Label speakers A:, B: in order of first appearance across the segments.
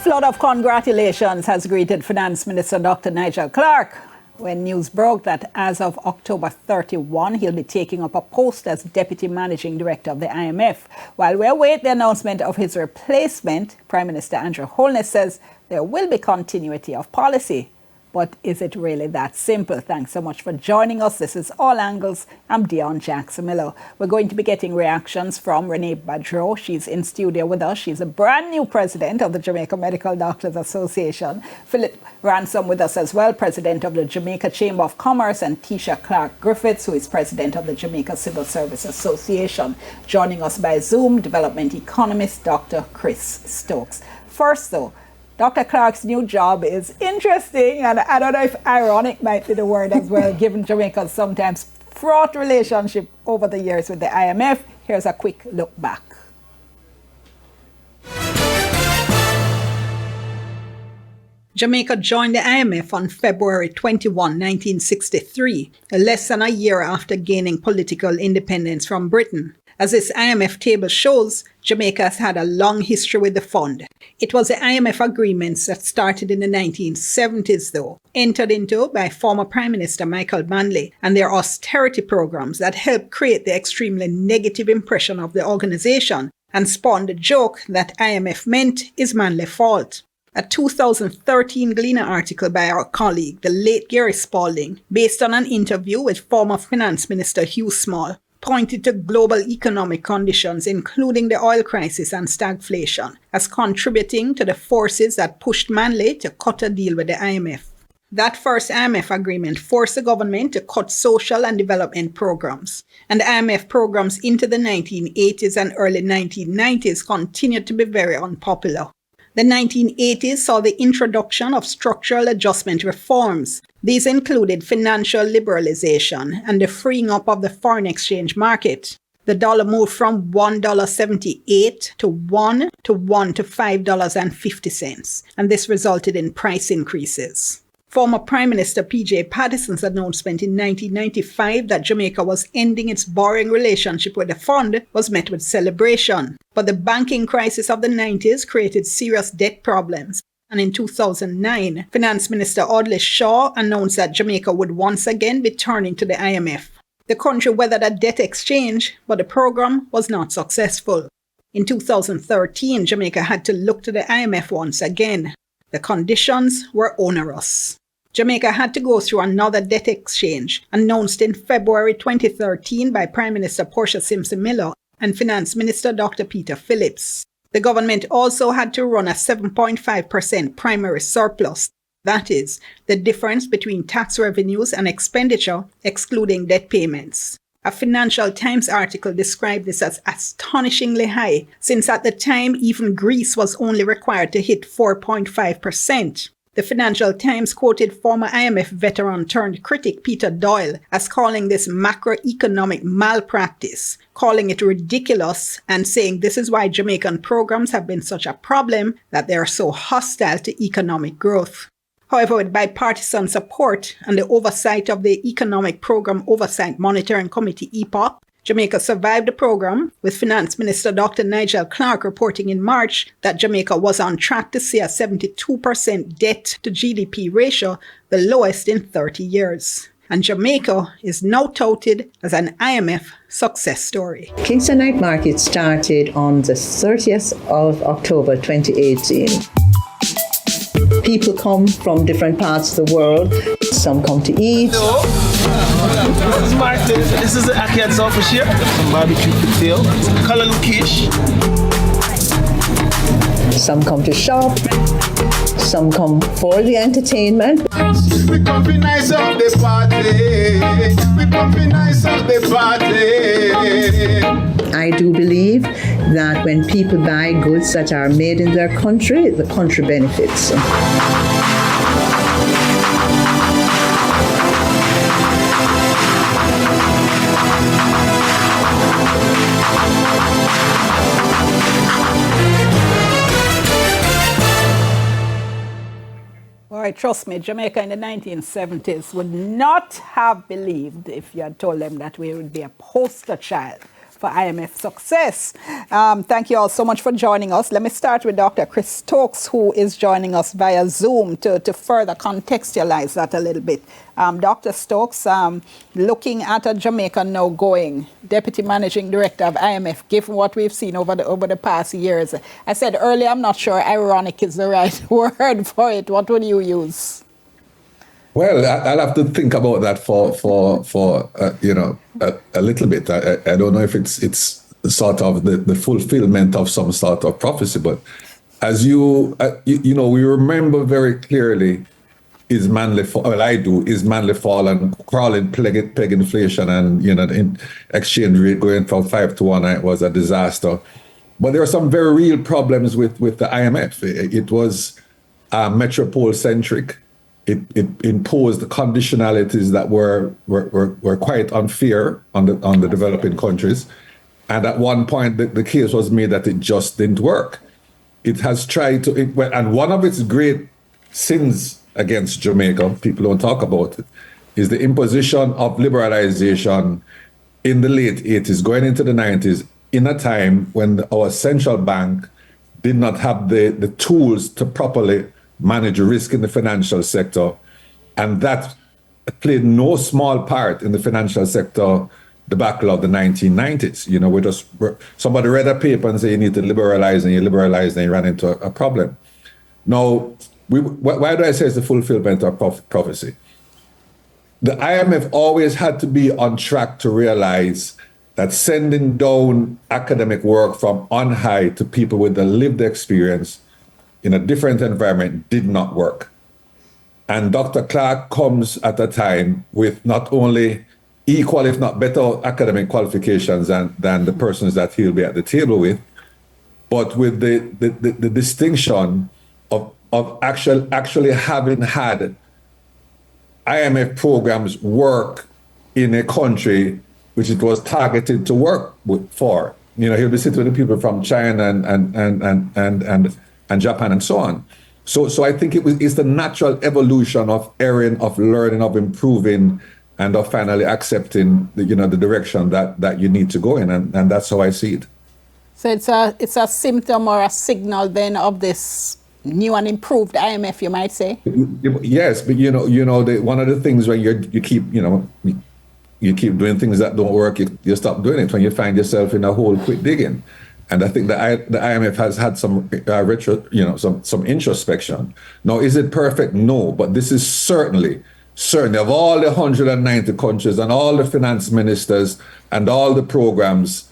A: flood of congratulations has greeted Finance Minister Dr. Nigel Clarke when news broke that as of October 31, he'll be taking up a post as Deputy Managing Director of the IMF. While we await the announcement of his replacement, Prime Minister Andrew Holness says there will be continuity of policy. But is it really that simple? Thanks so much for joining us. This is All Angles. I'm Dion Jackson-Miller. We're going to be getting reactions from Renee Badreau. She's in studio with us. She's a brand new president of the Jamaica Medical Doctors Association. Philip Ransom with us as well, president of the Jamaica Chamber of Commerce, and Tisha Clark-Griffiths, who is president of the Jamaica Civil Service Association. Joining us by Zoom, development economist Dr. Chris Stokes. First, though, Dr. Clarke's new job is interesting, and I don't know if ironic might be the word as well, given Jamaica's sometimes fraught relationship over the years with the IMF. Here's a quick look back. Jamaica joined the IMF on February 21, 1963, less than a year after gaining political independence from Britain. As this IMF table shows, Jamaica has had a long history with the fund. It was the IMF agreements that started in the 1970s, though, entered into by former Prime Minister Michael Manley, and their austerity programs that helped create the extremely negative impression of the organization and spawned the joke that IMF meant is Manley's fault. A 2013 Gleaner article by our colleague, the late Gary Spalding, based on an interview with former Finance Minister Hugh Small, pointed to global economic conditions, including the oil crisis and stagflation, as contributing to the forces that pushed Manley to cut a deal with the IMF. That first IMF agreement forced the government to cut social and development programs, and the IMF programs into the 1980s and early 1990s continued to be very unpopular. The 1980s saw the introduction of structural adjustment reforms. These included financial liberalization and the freeing up of the foreign exchange market. The dollar moved from $1.78 to $1 to $5.50, and this resulted in price increases. Former Prime Minister P.J. Patterson's announcement in 1995 that Jamaica was ending its borrowing relationship with the fund was met with celebration. But the banking crisis of the 90s created serious debt problems. And in 2009, Finance Minister Audley Shaw announced that Jamaica would once again be turning to the IMF. The country weathered a debt exchange, but the program was not successful. In 2013, Jamaica had to look to the IMF once again. The conditions were onerous. Jamaica had to go through another debt exchange, announced in February 2013 by Prime Minister Portia Simpson Miller and Finance Minister Dr. Peter Phillips. The government also had to run a 7.5% primary surplus, that is, the difference between tax revenues and expenditure, excluding debt payments. A Financial Times article described this as astonishingly high, since at the time even Greece was only required to hit 4.5%. The Financial Times quoted former IMF veteran turned critic Peter Doyle as calling this macroeconomic malpractice, calling it ridiculous, and saying this is why Jamaican programs have been such a problem that they are so hostile to economic growth. However, with bipartisan support and the oversight of the Economic Program Oversight Monitoring Committee (EPOC), Jamaica survived the program, with Finance Minister Dr. Nigel Clarke reporting in March that Jamaica was on track to see a 72% debt to GDP ratio, the lowest in 30 years. And Jamaica is now touted as an IMF success story.
B: Kingston Night Market started on the 30th of October 2018. People come from different parts of the world. Some come to eat.
C: Hello. This is Martin. This is the Akiad Selfish here. Some barbecue potato. Kalaloo quiche.
B: Some come to shop. Some come for the entertainment.
D: We come be nice up the party. We come be nice up the party.
B: I do believe that when people buy goods that are made in their country, the country benefits.
A: All right, trust me, Jamaica in the 1970s would not have believed if you had told them that we would be a poster child for IMF success. Thank you all so much for joining us. Let me start with Dr. Chris Stokes, who is joining us via Zoom to further contextualize that a little bit. Dr. Stokes, looking at a Jamaica now going Deputy Managing Director of IMF, given what we've seen over the past years. I said earlier, I'm not sure ironic is the right word for it. What would you use?
E: Well, I'll have to think about that for a little bit. I don't know if it's sort of the fulfillment of some sort of prophecy, but as we remember very clearly is manly fall. Well, I do is manly fall and crawling peg inflation, and the exchange rate going from 5 to 1. It was a disaster. But there are some very real problems with the IMF. It was metropole centric. It imposed conditionalities that were quite unfair on the developing countries. And at one point, the case was made that it just didn't work. It has tried to, and one of its great sins against Jamaica, people don't talk about it, is the imposition of liberalization in the late 80s, going into the 90s, in a time when our central bank did not have the tools to properly manage risk in the financial sector. And that played no small part in the financial sector debacle of the 1990s. Somebody read a paper and said you need to liberalize, and you liberalized and you ran into a problem. Now, why do I say it's the fulfillment of prophecy? The IMF always had to be on track to realize that sending down academic work from on high to people with a lived experience in a different environment did not work. And Dr. Clarke comes at a time with not only equal, if not better, academic qualifications than the persons that he'll be at the table with, but with the distinction of actually having had IMF programs work in a country which it was targeted to work for. He'll be sitting with the people from China and Japan and so on. So I think it's the natural evolution of erring, of learning, of improving, and of finally accepting the direction that you need to go in, and that's how I see it.
A: So it's a symptom or a signal then of this new and improved IMF, you might say.
E: Yes, but one of the things when you keep doing things that don't work, you stop doing it. When you find yourself in a hole, quit digging. And I think the IMF has had some some introspection. Now, is it perfect? No, but this is certainly of all the 190 countries and all the finance ministers and all the programs,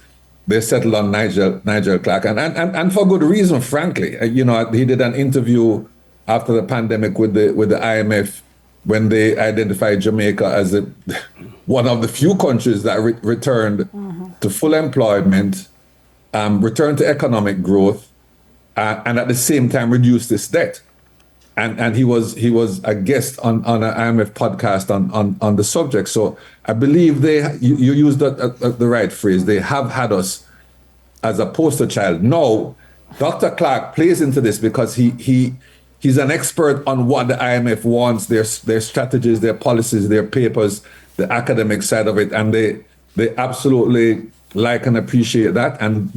E: they settled on Nigel Clarke, and for good reason, frankly. He did an interview after the pandemic with the IMF when they identified Jamaica as one of the few countries that returned to full employment, returned to economic growth, and at the same time reduced its debt. And he was a guest on an IMF podcast on the subject. So I believe you used the right phrase. They have had us as a poster child. No, Dr. Clarke plays into this because he's an expert on what the IMF wants, their strategies, their policies, their papers, the academic side of it, and they absolutely like and appreciate that. And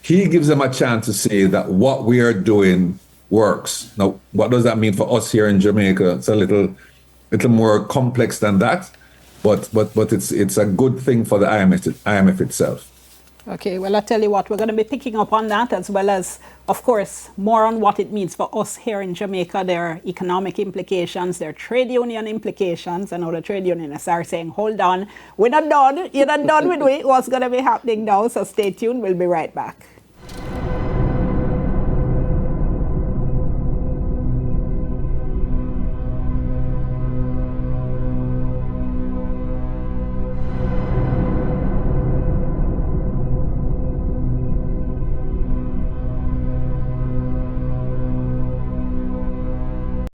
E: he gives them a chance to say that what we are doing works. Now, what does that mean for us here in Jamaica? It's a little more complex than that, but it's a good thing for the IMF itself.
A: Okay, well, I tell you what, we're going to be picking up on that, as well as, of course, more on what it means for us here in Jamaica, their economic implications, their trade union implications. I know the trade unionists are saying, hold on, we're not done, you're not done with what's going to be happening now, so stay tuned, we'll be right back.